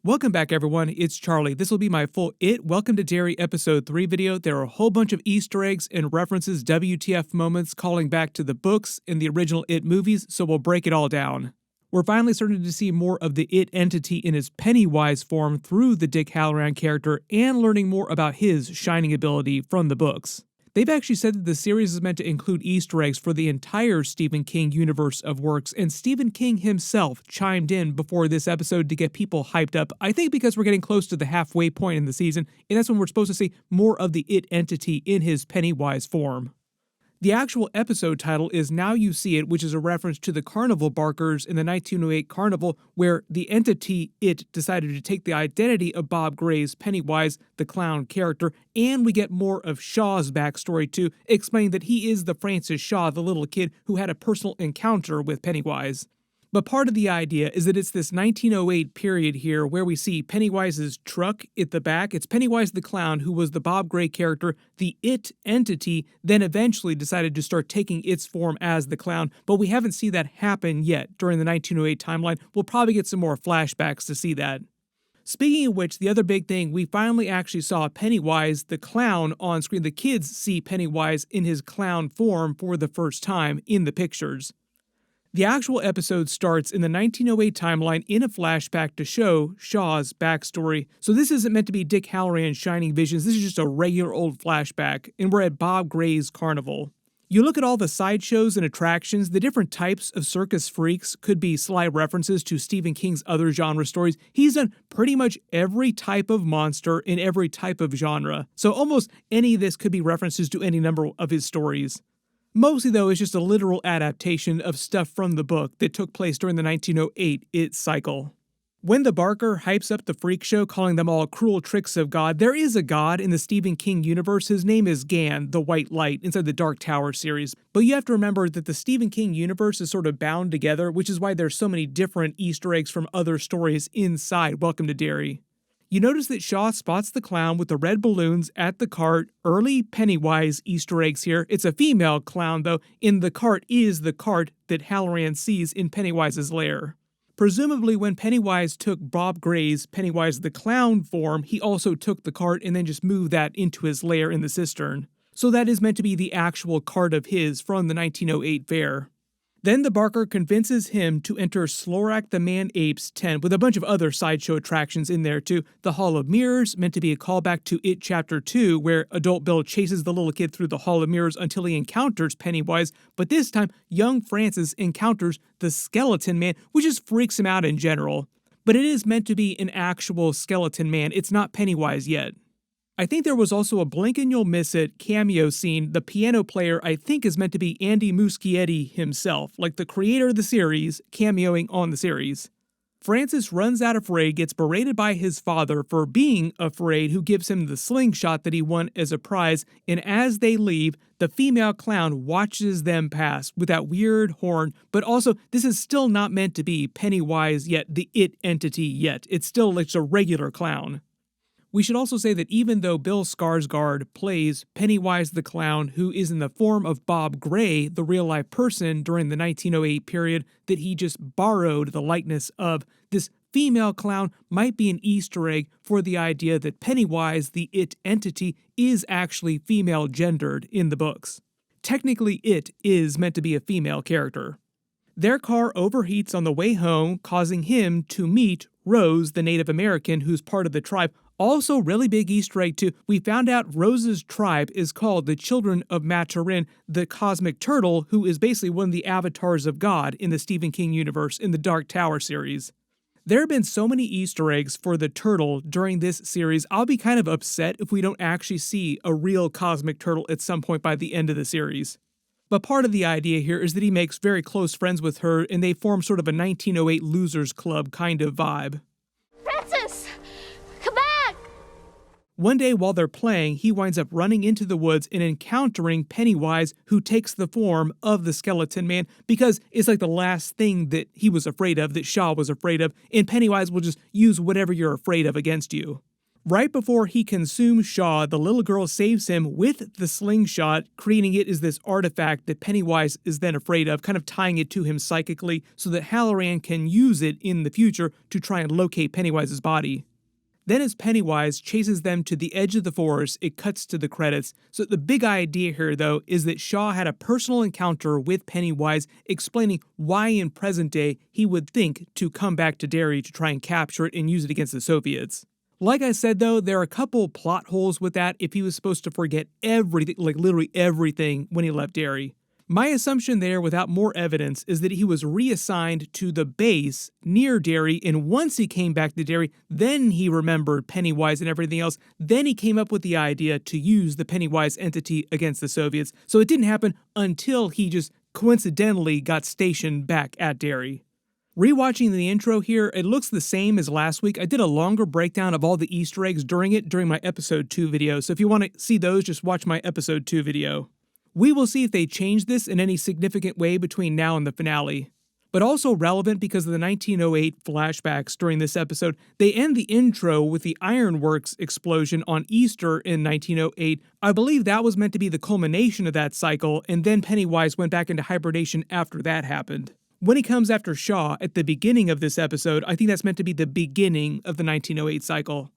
Welcome back, everyone. It's Charlie. This will be my full IT Welcome to Derry episode 3 video. There are a whole bunch of Easter eggs and references, WTF moments calling back to the books and the original IT movies, so we'll break it all down. We're finally starting to see more of the IT entity in its Pennywise form through the Dick Hallorann character and learning more about his shining ability from the books. They've actually said that the series is meant to include Easter eggs for the entire Stephen King universe of works, and Stephen King himself chimed in before this episode to get people hyped up, I think because we're getting close to the halfway point in the season, and that's when we're supposed to see more of the IT entity in his Pennywise form. The actual episode title is Now You See It, which is a reference to the carnival barkers in the 1908 carnival, where the entity It decided to take the identity of Bob Gray's Pennywise the Clown character, and we get more of Shaw's backstory too, explaining that he is the Francis Shaw, the little kid who had a personal encounter with Pennywise. But part of the idea is that it's this 1908 period here where we see Pennywise's truck at the back. It's Pennywise the Clown, who was the Bob Gray character. The It entity then eventually decided to start taking its form as the clown, but we haven't seen that happen yet during the 1908 timeline. We'll probably get some more flashbacks to see that. Speaking of which, the other big thing, we finally actually saw Pennywise the Clown on screen. The kids see Pennywise in his clown form for the first time in the pictures. The actual episode starts in the 1908 timeline in a flashback to show Shaw's backstory. So this isn't meant to be Dick Hallorann shining visions, this is just a regular old flashback, and we're at Bob Gray's carnival. You look at all the sideshows and attractions, the different types of circus freaks could be sly references to Stephen King's other genre stories. He's done pretty much every type of monster in every type of genre. So almost any of this could be references to any number of his stories. Mostly, though, it's just a literal adaptation of stuff from the book that took place during the 1908 IT cycle. When the Barker hypes up the freak show, calling them all cruel tricks of God, there is a god in the Stephen King universe. His name is Gunn, the White Light, inside the Dark Tower series. But you have to remember that the Stephen King universe is sort of bound together, which is why there's so many different Easter eggs from other stories inside Welcome to Derry. You notice that Shaw spots the clown with the red balloons at the cart. Early Pennywise Easter eggs here. It's a female clown, though. In the cart is the cart that Hallorann sees in Pennywise's lair. Presumably, when Pennywise took Bob Gray's Pennywise the Clown form, he also took the cart and then just moved that into his lair in the cistern. So that is meant to be the actual cart of his from the 1908 fair. Then the Barker convinces him to enter Slorak the Man-Ape's tent with a bunch of other sideshow attractions in there too. The Hall of Mirrors, meant to be a callback to It Chapter 2, where Adult Bill chases the little kid through the Hall of Mirrors until he encounters Pennywise, but this time, young Francis encounters the Skeleton Man, which just freaks him out in general. But it is meant to be an actual Skeleton Man, it's not Pennywise yet. I think there was also a blink and you'll miss it cameo scene. The piano player I think is meant to be Andy Muschietti himself, like the creator of the series, cameoing on the series. Francis runs out afraid, gets berated by his father for being afraid, who gives him the slingshot that he won as a prize, and as they leave, the female clown watches them pass with that weird horn, but also this is still not meant to be Pennywise yet, the It entity yet. It's still like a regular clown. We should also say that even though Bill Skarsgard plays Pennywise the Clown, who is in the form of Bob Gray, the real-life person during the 1908 period, that he just borrowed the likeness of, this female clown might be an Easter egg for the idea that Pennywise, the It entity, is actually female-gendered in the books. Technically, It is meant to be a female character. Their car overheats on the way home, causing him to meet Rose, the Native American who's part of the tribe. Also, really big Easter egg too, we found out Rose's tribe is called the Children of Maturin, the cosmic turtle, who is basically one of the avatars of God in the Stephen King universe in the Dark Tower series. There have been so many Easter eggs for the turtle during this series, I'll be kind of upset if we don't actually see a real cosmic turtle at some point by the end of the series. But part of the idea here is that he makes very close friends with her and they form sort of a 1908 losers club kind of vibe. Francis! Come back! One day while they're playing, he winds up running into the woods and encountering Pennywise, who takes the form of the Skeleton Man because it's like the last thing that he was afraid of, that Shaw was afraid of, and Pennywise will just use whatever you're afraid of against you. Right before he consumes Shaw, the little girl saves him with the slingshot, creating it as this artifact that Pennywise is then afraid of, kind of tying it to him psychically so that Hallorann can use it in the future to try and locate Pennywise's body. Then as Pennywise chases them to the edge of the forest, it cuts to the credits. So the big idea here, though, is that Shaw had a personal encounter with Pennywise, explaining why in present day he would think to come back to Derry to try and capture it and use it against the Soviets. Like I said, though, there are a couple plot holes with that if he was supposed to forget everything, like literally everything, when he left Derry. My assumption there, without more evidence, is that he was reassigned to the base near Derry, and once he came back to Derry, then he remembered Pennywise and everything else. Then he came up with the idea to use the Pennywise entity against the Soviets. So it didn't happen until he just coincidentally got stationed back at Derry. Rewatching the intro here, it looks the same as last week. I did a longer breakdown of all the Easter eggs during my episode 2 video, so if you want to see those, just watch my episode 2 video. We will see if they change this in any significant way between now and the finale. But also relevant because of the 1908 flashbacks during this episode, they end the intro with the ironworks explosion on Easter in 1908. I believe that was meant to be the culmination of that cycle, and then Pennywise went back into hibernation after that happened. When he comes after Shaw at the beginning of this episode, I think that's meant to be the beginning of the 1908 cycle.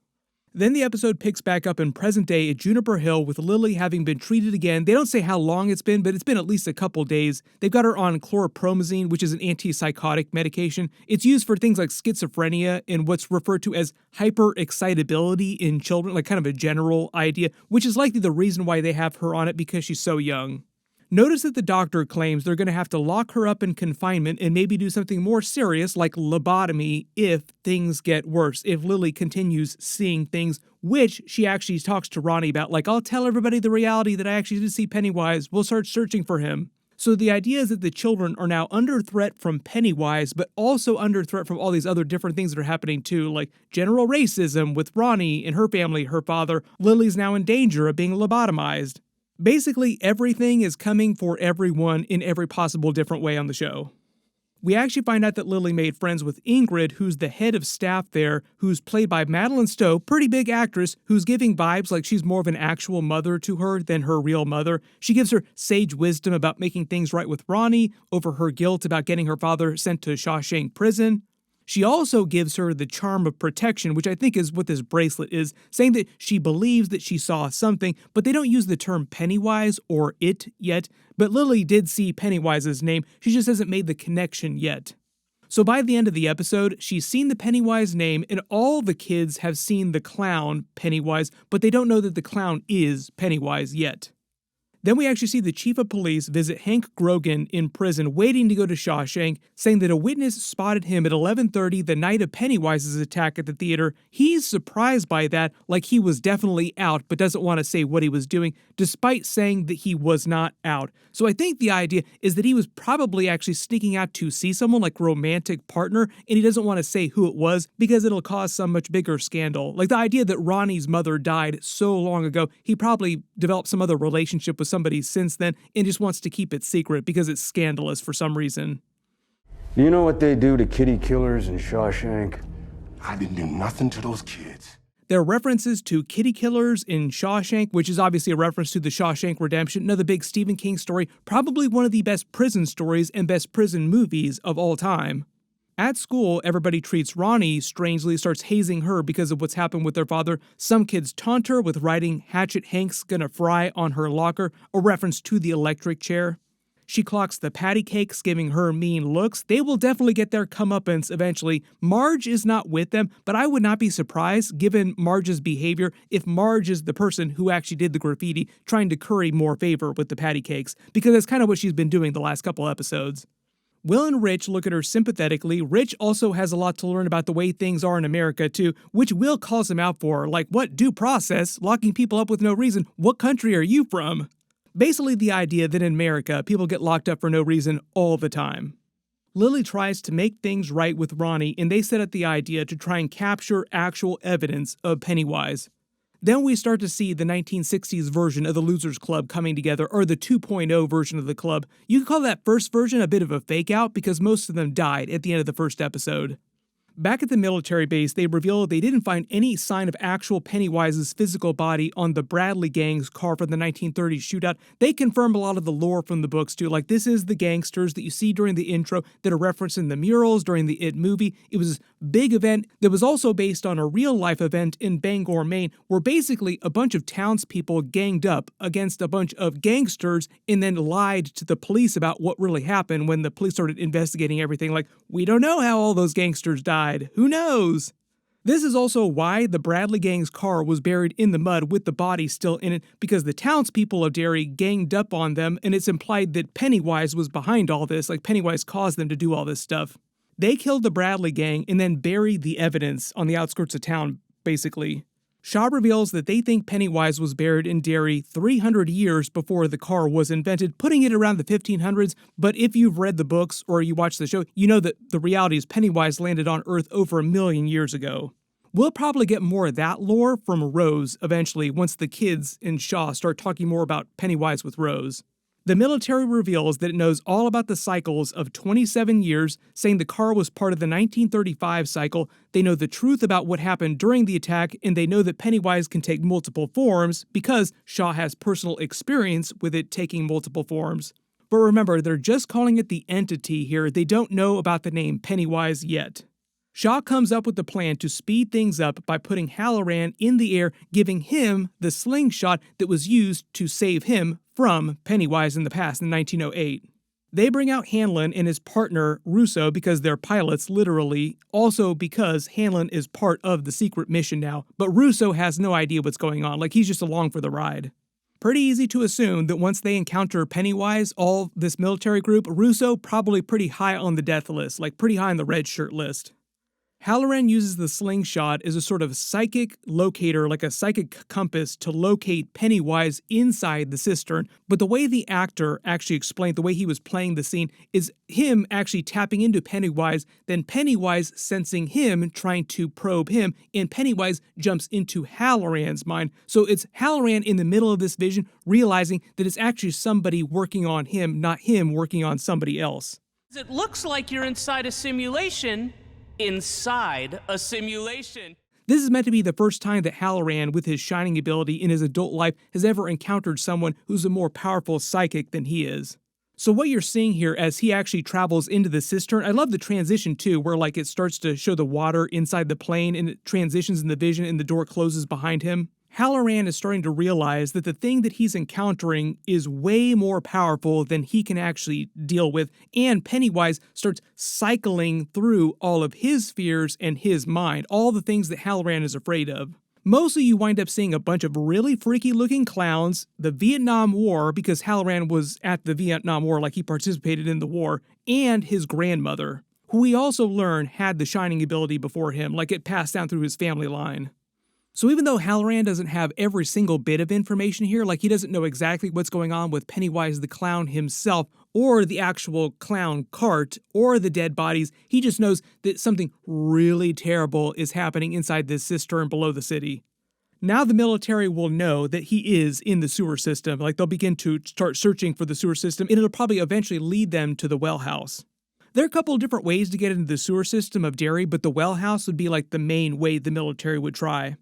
Then the episode picks back up in present day at Juniper Hill with Lily having been treated again. They don't say how long it's been, but it's been at least a couple days. They've got her on chlorpromazine, which is an antipsychotic medication. It's used for things like schizophrenia and what's referred to as hyperexcitability in children, like kind of a general idea, which is likely the reason why they have her on it because she's so young. Notice that the doctor claims they're going to have to lock her up in confinement and maybe do something more serious like lobotomy if things get worse, if Lily continues seeing things, which she actually talks to Ronnie about, like, I'll tell everybody the reality that I actually did see Pennywise, we'll start searching for him. So the idea is that the children are now under threat from Pennywise, but also under threat from all these other different things that are happening too, like general racism with Ronnie and her family, her father. Lily's now in danger of being lobotomized. Basically, everything is coming for everyone in every possible different way on the show. We actually find out that Lily made friends with Ingrid, who's the head of staff there, who's played by Madeline Stowe, pretty big actress, who's giving vibes like she's more of an actual mother to her than her real mother. She gives her sage wisdom about making things right with Ronnie, over her guilt about getting her father sent to Shawshank prison. She also gives her the charm of protection, which I think is what this bracelet is, saying that she believes that she saw something, but they don't use the term Pennywise or it yet. But Lily did see Pennywise's name, she just hasn't made the connection yet. So by the end of the episode, she's seen the Pennywise name, and all the kids have seen the clown, Pennywise, but they don't know that the clown is Pennywise yet. Then we actually see the chief of police visit Hank Grogan in prison waiting to go to Shawshank, saying that a witness spotted him at 11:30 the night of Pennywise's attack at the theater. He's surprised by that, like he was definitely out, but doesn't want to say what he was doing, despite saying that he was not out. So I think the idea is that he was probably actually sneaking out to see someone, like romantic partner, and he doesn't want to say who it was because it'll cause some much bigger scandal. Like the idea that Ronnie's mother died so long ago, he probably developed some other relationship with somebody since then and just wants to keep it secret because it's scandalous for some reason. Do you know what they do to kitty killers in Shawshank? I didn't do nothing to those kids. There are references to kitty killers in Shawshank, which is obviously a reference to the Shawshank Redemption, another big Stephen King story, probably one of the best prison stories and best prison movies of all time. At school, everybody treats Ronnie strangely, starts hazing her because of what's happened with their father. Some kids taunt her with writing "Hatchet Hank's gonna fry" on her locker, a reference to the electric chair. She clocks the patty cakes, giving her mean looks. They will definitely get their comeuppance eventually. Marge is not with them, but I would not be surprised, given Marge's behavior, if Marge is the person who actually did the graffiti, trying to curry more favor with the patty cakes, because that's kind of what she's been doing the last couple episodes. Will and Rich look at her sympathetically. Rich also has a lot to learn about the way things are in America too, which Will calls him out for, like, what due process? Locking people up with no reason. What country are you from? Basically the idea that in America, people get locked up for no reason all the time. Lily tries to make things right with Ronnie, and they set up the idea to try and capture actual evidence of Pennywise. Then we start to see the 1960s version of the Losers Club coming together, or the 2.0 version of the club. You could call that first version a bit of a fake out because most of them died at the end of the first episode. Back at the military base, they revealed they didn't find any sign of actual Pennywise's physical body on the Bradley gang's car for the 1930s shootout. They confirmed a lot of the lore from the books too, like this is the gangsters that you see during the intro that are referenced in the murals during the It movie. It was a big event that was also based on a real-life event in Bangor, Maine, where basically a bunch of townspeople ganged up against a bunch of gangsters and then lied to the police about what really happened when the police started investigating everything. Like, we don't know how all those gangsters died. Who knows? This is also why the Bradley gang's car was buried in the mud with the body still in it, because the townspeople of Derry ganged up on them, and it's implied that Pennywise was behind all this, like Pennywise caused them to do all this stuff. They killed the Bradley gang and then buried the evidence on the outskirts of town, basically. Shaw reveals that they think Pennywise was buried in Derry 300 years before the car was invented, putting it around the 1500s, but if you've read the books or you watch the show, you know that the reality is Pennywise landed on Earth over 1 million years ago. We'll probably get more of that lore from Rose eventually once the kids in Shaw start talking more about Pennywise with Rose. The military reveals that it knows all about the cycles of 27 years, saying the car was part of the 1935 cycle. They know the truth about what happened during the attack, and they know that Pennywise can take multiple forms because Shaw has personal experience with it taking multiple forms. But remember, they're just calling it the entity here. They don't know about the name Pennywise yet. Shaw comes up with the plan to speed things up by putting Hallorann in the air, giving him the slingshot that was used to save him from Pennywise in the past in 1908. They bring out Hanlon and his partner Russo because they're pilots, literally, also because Hanlon is part of the secret mission now, but Russo has no idea what's going on, like he's just along for the ride. Pretty easy to assume that once they encounter Pennywise, all this military group, Russo probably pretty high on the death list, like pretty high on the red shirt list. Hallorann uses the slingshot as a sort of psychic locator, like a psychic compass, to locate Pennywise inside the cistern. But the way the actor actually explained, the way he was playing the scene, is him actually tapping into Pennywise, then Pennywise sensing him, trying to probe him, and Pennywise jumps into Hallorann's mind. So it's Hallorann in the middle of this vision, realizing that it's actually somebody working on him, not him working on somebody else. It looks like you're inside a simulation. Inside a simulation. This is meant to be the first time that Hallorann, with his shining ability in his adult life, has ever encountered someone who's a more powerful psychic than he is. So what you're seeing here as he actually travels into the cistern, I love the transition too, where like it starts to show the water inside the plane and it transitions in the vision and the door closes behind him. Hallorann is starting to realize that the thing that he's encountering is way more powerful than he can actually deal with, and Pennywise starts cycling through all of his fears and his mind, all the things that Hallorann is afraid of. Mostly you wind up seeing a bunch of really freaky looking clowns, the Vietnam War, because Hallorann was at the Vietnam War, like he participated in the war, and his grandmother, who we also learn had the shining ability before him, like it passed down through his family line. So even though Hallorann doesn't have every single bit of information here, like he doesn't know exactly what's going on with Pennywise the Clown himself, or the actual clown cart, or the dead bodies, he just knows that something really terrible is happening inside this cistern below the city. Now the military will know that he is in the sewer system, like they'll begin to start searching for the sewer system, and it'll probably eventually lead them to the well house. There are a couple of different ways to get into the sewer system of Derry, but the well house would be like the main way the military would try.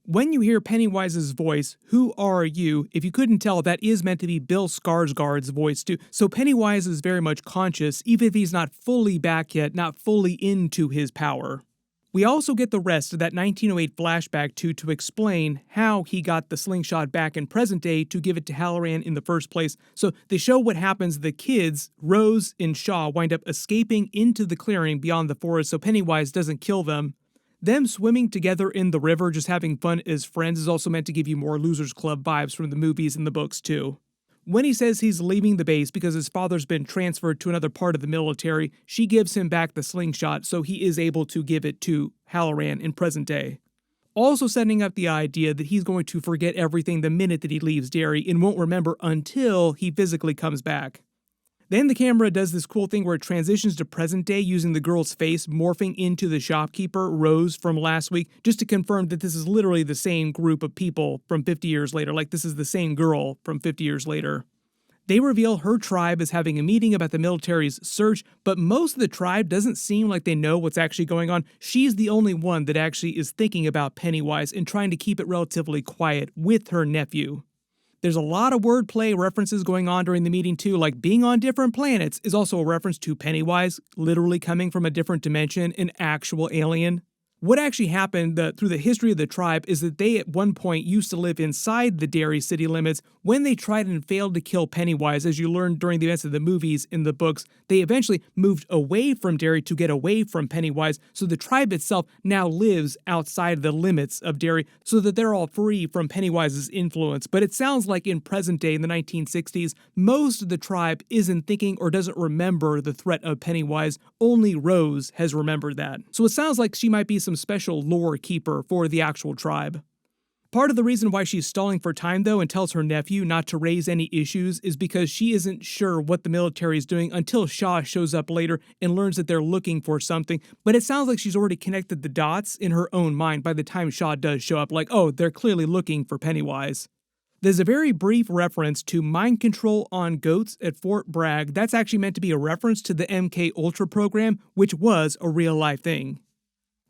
When you hear Pennywise's voice, "Who are you?" if you couldn't tell, that is meant to be Bill Skarsgard's voice too. So Pennywise is very much conscious, even if he's not fully back yet, not fully into his power. We also get the rest of that 1908 flashback to explain how he got the slingshot back in present day to give it to Hallorann in the first place. So they show what happens. The kids, Rose and Shaw, wind up escaping into the clearing beyond the forest so Pennywise doesn't kill them. Them swimming together in the river, just having fun as friends, is also meant to give you more Losers Club vibes from the movies and the books too. When he says he's leaving the base because his father's been transferred to another part of the military, she gives him back the slingshot so he is able to give it to Hallorann in present day. Also setting up the idea that he's going to forget everything the minute that he leaves Derry and won't remember until he physically comes back. Then the camera does this cool thing where it transitions to present day using the girl's face morphing into the shopkeeper, Rose, from last week, just to confirm that this is literally the same group of people from 50 years later, like this is the same girl from 50 years later. They reveal her tribe is having a meeting about the military's search, but most of the tribe doesn't seem like they know what's actually going on. She's the only one that actually is thinking about Pennywise and trying to keep it relatively quiet with her nephew. There's a lot of wordplay references going on during the meeting too, like being on different planets is also a reference to Pennywise, literally coming from a different dimension, an actual alien. What actually happened through the history of the tribe is that they at one point used to live inside the Derry city limits. When they tried and failed to kill Pennywise, as you learned during the events of the movies in the books, they eventually moved away from Derry to get away from Pennywise, so the tribe itself now lives outside the limits of Derry so that they're all free from Pennywise's influence. But it sounds like in present day, in the 1960s, most of the tribe isn't thinking or doesn't remember the threat of Pennywise. Only Rose has remembered that. So it sounds like she might be some special lore keeper for the actual tribe. Part of the reason why she's stalling for time, though, and tells her nephew not to raise any issues is because she isn't sure what the military is doing until Shaw shows up later and learns that they're looking for something. But it sounds like she's already connected the dots in her own mind by the time Shaw does show up, like, oh, they're clearly looking for Pennywise. There's a very brief reference to mind control on goats at Fort Bragg. That's actually meant to be a reference to the MK Ultra program, which was a real-life thing.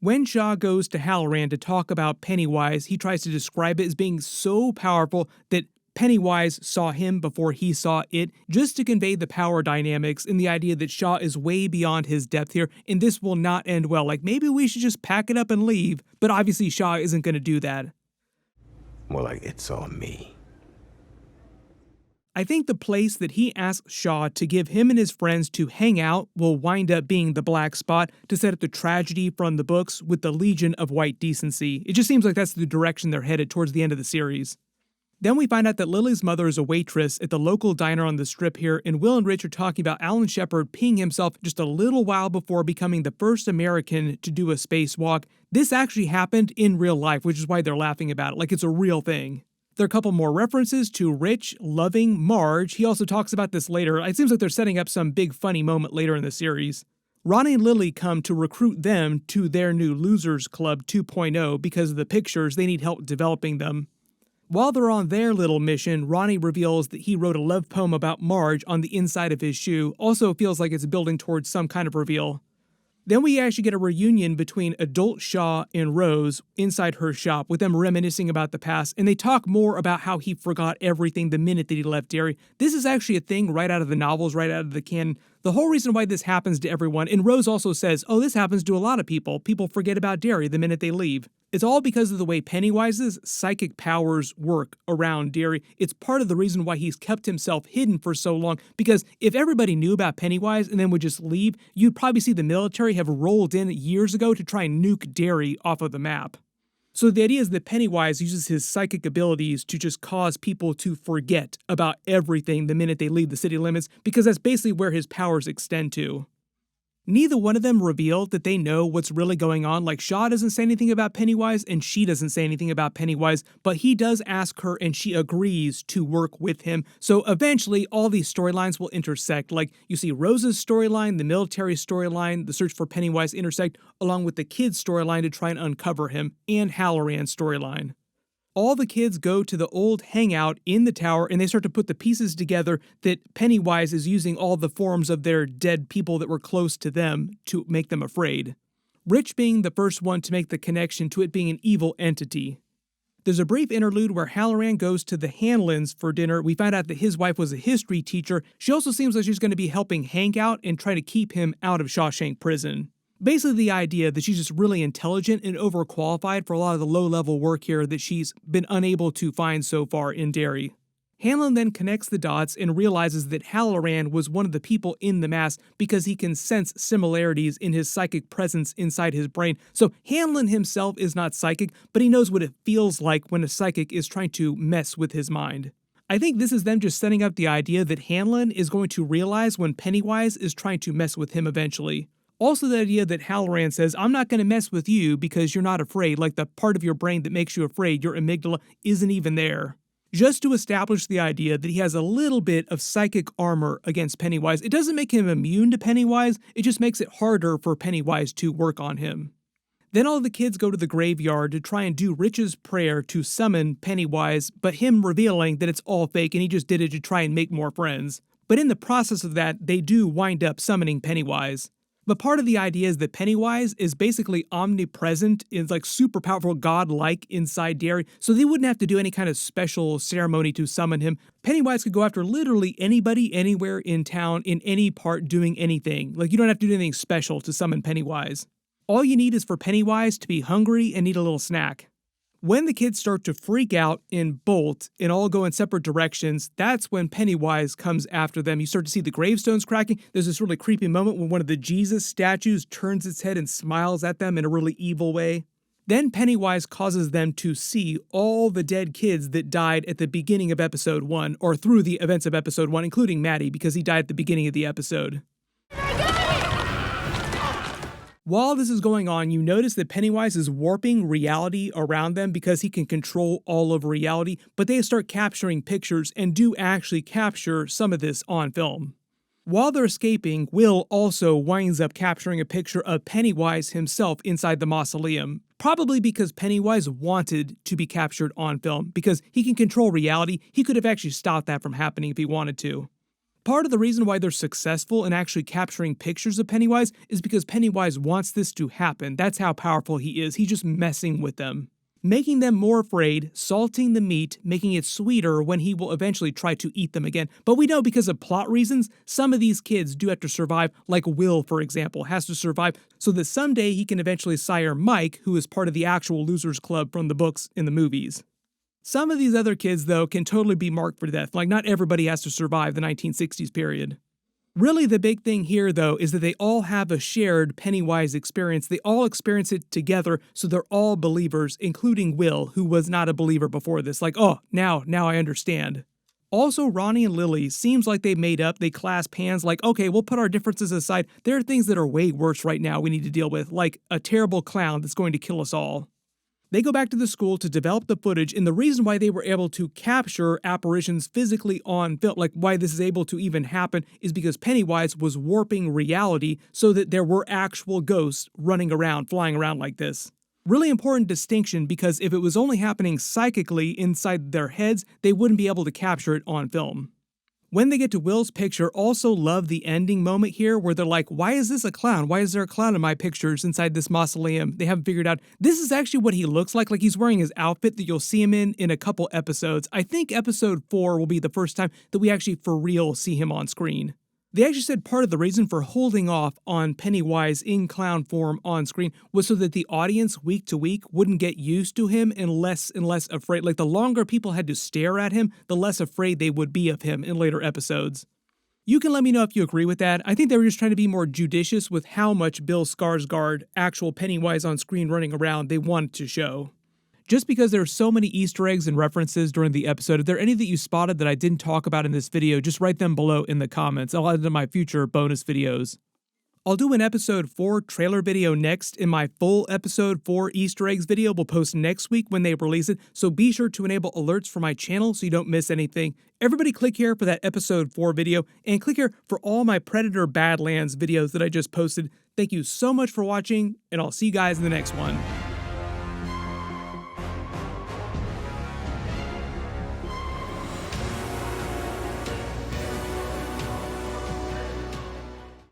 When Shaw goes to Hallorann to talk about Pennywise, he tries to describe it as being so powerful that Pennywise saw him before he saw it, just to convey the power dynamics and the idea that Shaw is way beyond his depth here, and this will not end well. Like, maybe we should just pack it up and leave, but obviously Shaw isn't going to do that. More like it's on me. I think the place that he asks Shaw to give him and his friends to hang out will wind up being the black spot to set up the tragedy from the books with the Legion of White Decency. It just seems like that's the direction they're headed towards the end of the series. Then we find out that Lily's mother is a waitress at the local diner on the strip here, and Will and Rich are talking about Alan Shepard peeing himself just a little while before becoming the first American to do a spacewalk. This actually happened in real life, which is why they're laughing about it, like it's a real thing. There are a couple more references to Rich loving Marge. He also talks about this later. It seems like they're setting up some big funny moment later in the series. Ronnie and Lily come to recruit them to their new Losers Club 2.0 because of the pictures. They need help developing them. While they're on their little mission, Ronnie reveals that he wrote a love poem about Marge on the inside of his shoe. Also feels like it's building towards some kind of reveal. Then we actually get a reunion between adult Shaw and Rose inside her shop, with them reminiscing about the past, and they talk more about how he forgot everything the minute that he left Derry. This is actually a thing right out of the novels, right out of the canon. The whole reason why this happens to everyone, and Rose also says, oh, this happens to a lot of people. People forget about Derry the minute they leave. It's all because of the way Pennywise's psychic powers work around Derry. It's part of the reason why he's kept himself hidden for so long, because if everybody knew about Pennywise and then would just leave, you'd probably see the military have rolled in years ago to try and nuke Derry off of the map. So the idea is that Pennywise uses his psychic abilities to just cause people to forget about everything the minute they leave the city limits, because that's basically where his powers extend to. Neither one of them reveal that they know what's really going on. Like, Shaw doesn't say anything about Pennywise, and she doesn't say anything about Pennywise, but he does ask her, and she agrees to work with him. So eventually, all these storylines will intersect. Like, you see Rose's storyline, the military storyline, the search for Pennywise intersect, along with the kids' storyline to try and uncover him, and Hallorann's storyline. All the kids go to the old hangout in the tower, and they start to put the pieces together that Pennywise is using all the forms of their dead people that were close to them to make them afraid. Rich being the first one to make the connection to it being an evil entity. There's a brief interlude where Hallorann goes to the Hanlons for dinner. We find out that his wife was a history teacher. She also seems like she's going to be helping Hank out and try to keep him out of Shawshank Prison. Basically the idea that she's just really intelligent and overqualified for a lot of the low-level work here that she's been unable to find so far in Derry. Hanlon then connects the dots and realizes that Hallorann was one of the people in the mask because he can sense similarities in his psychic presence inside his brain. So Hanlon himself is not psychic, but he knows what it feels like when a psychic is trying to mess with his mind. I think this is them just setting up the idea that Hanlon is going to realize when Pennywise is trying to mess with him eventually. Also the idea that Hallorann says, I'm not going to mess with you because you're not afraid, like the part of your brain that makes you afraid, your amygdala, isn't even there. Just to establish the idea that he has a little bit of psychic armor against Pennywise. It doesn't make him immune to Pennywise, it just makes it harder for Pennywise to work on him. Then all the kids go to the graveyard to try and do Rich's prayer to summon Pennywise, but him revealing that it's all fake and he just did it to try and make more friends. But in the process of that, they do wind up summoning Pennywise. But part of the idea is that Pennywise is basically omnipresent, is like super powerful, god-like inside Derry, so they wouldn't have to do any kind of special ceremony to summon him. Pennywise could go after literally anybody, anywhere in town, in any part, doing anything. Like, you don't have to do anything special to summon Pennywise. All you need is for Pennywise to be hungry and need a little snack. When the kids start to freak out and bolt and all go in separate directions, that's when Pennywise comes after them. You start to see the gravestones cracking. There's this really creepy moment when one of the Jesus statues turns its head and smiles at them in a really evil way. Then Pennywise causes them to see all the dead kids that died at the beginning of episode 1, or through the events of episode 1, including Maddie, because he died at the beginning of the episode. While this is going on, you notice that Pennywise is warping reality around them because he can control all of reality, but they start capturing pictures and do actually capture some of this on film. While they're escaping, Will also winds up capturing a picture of Pennywise himself inside the mausoleum, probably because Pennywise wanted to be captured on film, because he can control reality. He could have actually stopped that from happening if he wanted to. Part of the reason why they're successful in actually capturing pictures of Pennywise is because Pennywise wants this to happen. That's how powerful he is. He's just messing with them, making them more afraid, salting the meat, making it sweeter when he will eventually try to eat them again. But we know because of plot reasons, some of these kids do have to survive, like Will, for example, has to survive so that someday he can eventually sire Mike, who is part of the actual Losers Club from the books in the movies. Some of these other kids, though, can totally be marked for death. Like, not everybody has to survive the 1960s period. Really, the big thing here, though, is that they all have a shared Pennywise experience. They all experience it together, so they're all believers, including Will, who was not a believer before this. Like, oh, now I understand. Also, Ronnie and Lily seems like they made up. They clasp hands like, okay, we'll put our differences aside. There are things that are way worse right now we need to deal with, like a terrible clown that's going to kill us all. They go back to the school to develop the footage, and the reason why they were able to capture apparitions physically on film, like why this is able to even happen, is because Pennywise was warping reality so that there were actual ghosts running around, flying around like this. Really important distinction, because if it was only happening psychically inside their heads, they wouldn't be able to capture it on film. When they get to Will's picture, also love the ending moment here where they're like, why is this a clown? Why is there a clown in my pictures inside this mausoleum? They haven't figured out. This is actually what he looks like he's wearing his outfit that you'll see him in a couple episodes. I think episode 4 will be the first time that we actually for real see him on screen. They actually said part of the reason for holding off on Pennywise in clown form on screen was so that the audience week to week wouldn't get used to him and less afraid. Like, the longer people had to stare at him, the less afraid they would be of him in later episodes. You can let me know if you agree with that. I think they were just trying to be more judicious with how much Bill Skarsgard, actual Pennywise on screen running around, they wanted to show. Just because there are so many Easter eggs and references during the episode, if there are any that you spotted that I didn't talk about in this video, just write them below in the comments. I'll add them to my future bonus videos. I'll do an episode 4 trailer video next, and my full episode 4 Easter eggs video will post next week when they release it, so be sure to enable alerts for my channel so you don't miss anything. Everybody click here for that episode 4 video, and click here for all my Predator Badlands videos that I just posted. Thank you so much for watching, and I'll see you guys in the next one.